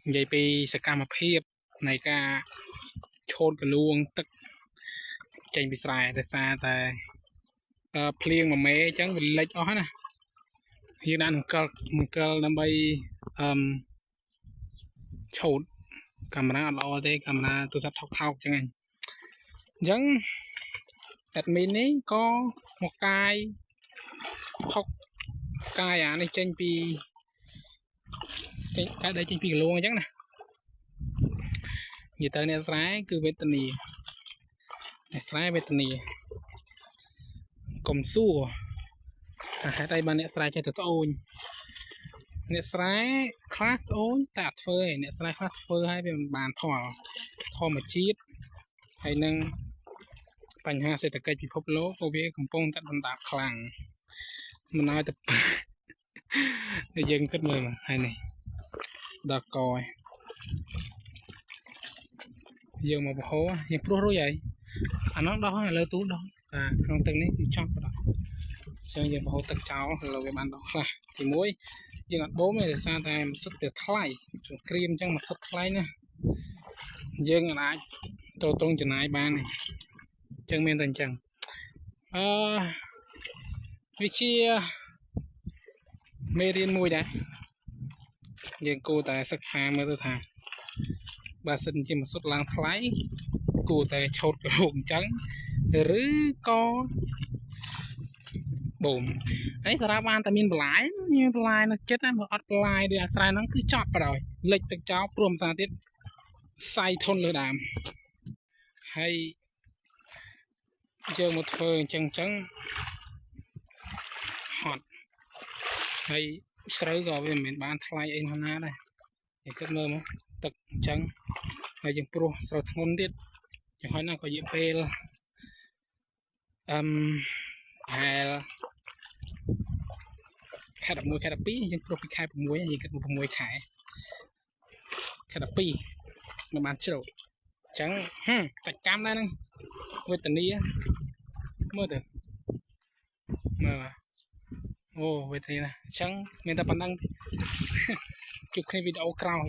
និយាយពីសកម្មភាពនៃការឆូតកលួងទឹកចេញពីស្រែដោយសារតែភ្លៀងមួយមេអញ្ចឹងវាលិចអស់ណាយើងដាក់នឹងកិលដើម្បីឆូតកាមេរ៉ាអត់ល្អទេកាមេរ៉ាទូរស័ព្ទថោកអញ្ចឹងadmin នេះក៏មកកាយថុកកាយអានេះចេញពីកលួងអញ្ចឹងណានិយាយទៅអ្នកស្រែគឺវេទនាអ្នកស្រែវេទនាកុំសួរហេតុអីបានអ្នកស្រែចេះតែត្អូញអ្នកស្រែខ្លះត្អូញតែអត់ធ្វើឯងអ្នកស្រែខ្លះធ្វើឲ្យវាមិនបានផលធម្មជាតិហើយនឹងបញ្ហាសេដ្ឋកិច្ចពិភពលោកក៏វាកំពុងតែដុនដាបខ្លាំងមិនឲ្យតែយើងគិតមើលហើយនេះដល់កហើយយើងមកបហោយើងព្រោះរួចហើយអានោះដោះហើយឥឡូវទូដោះតែក្នុងទឹកនេះគឺចប់បណ្ដោះចឹងយើងបហោទឹកចោលឥឡូវវាបានដោះខ្លះទីមួយយើងអត់បូមទេដោយសារតែមិនសុទ្ធតែថ្លៃសង្គ្រាមអញ្ចឹងមិនសុទ្ធថ្លៃណាយើងអាចចូលត្រង់ចំណាយបានទេអញ្ចឹងមានតែអញ្ចឹងវាជាមេរៀនមួយដែរយើងគួរតែសិក្សាមើលទៅថាបើសិនជាមិនសុទ្ធឡើងថ្លៃគួរតែឆូតកលួងអញ្ចឹងឬក៏បូមហើយសារ៉ាបានតែមានបន្លាយនៅចិត្តណាបើអត់បន្លាយដូចអាស្រ័យហ្នឹងគឺចប់បណ្ដោយលិចទឹកចោលព្រមសារទៀតផ្សាយធនលើដើមហើយយើងមកធ្វើអញ្ចឹងហត់ហើយស្រូវក៏វាមិនមែនបានថ្លៃអីណាដែរយើងគិតមើលមកទឹកអញ្ចឹងហើយយើងព្រោះស្រូវធ្ងន់ទៀតចំហើយណាក៏រយៈពេលខែ11ខែ12យើងព្រោះពីខែ6យើងគិតមក6ខែ12មិនបានជ្រោតអញ្ចឹងកិច្ចកម្មដែរហ្នឹងវេទនាមើលទៅមើលអូវេទនាអញ្ចឹងមានតែប៉ុណ្្នឹងជួបគ្នាវីដេអូក្រោយ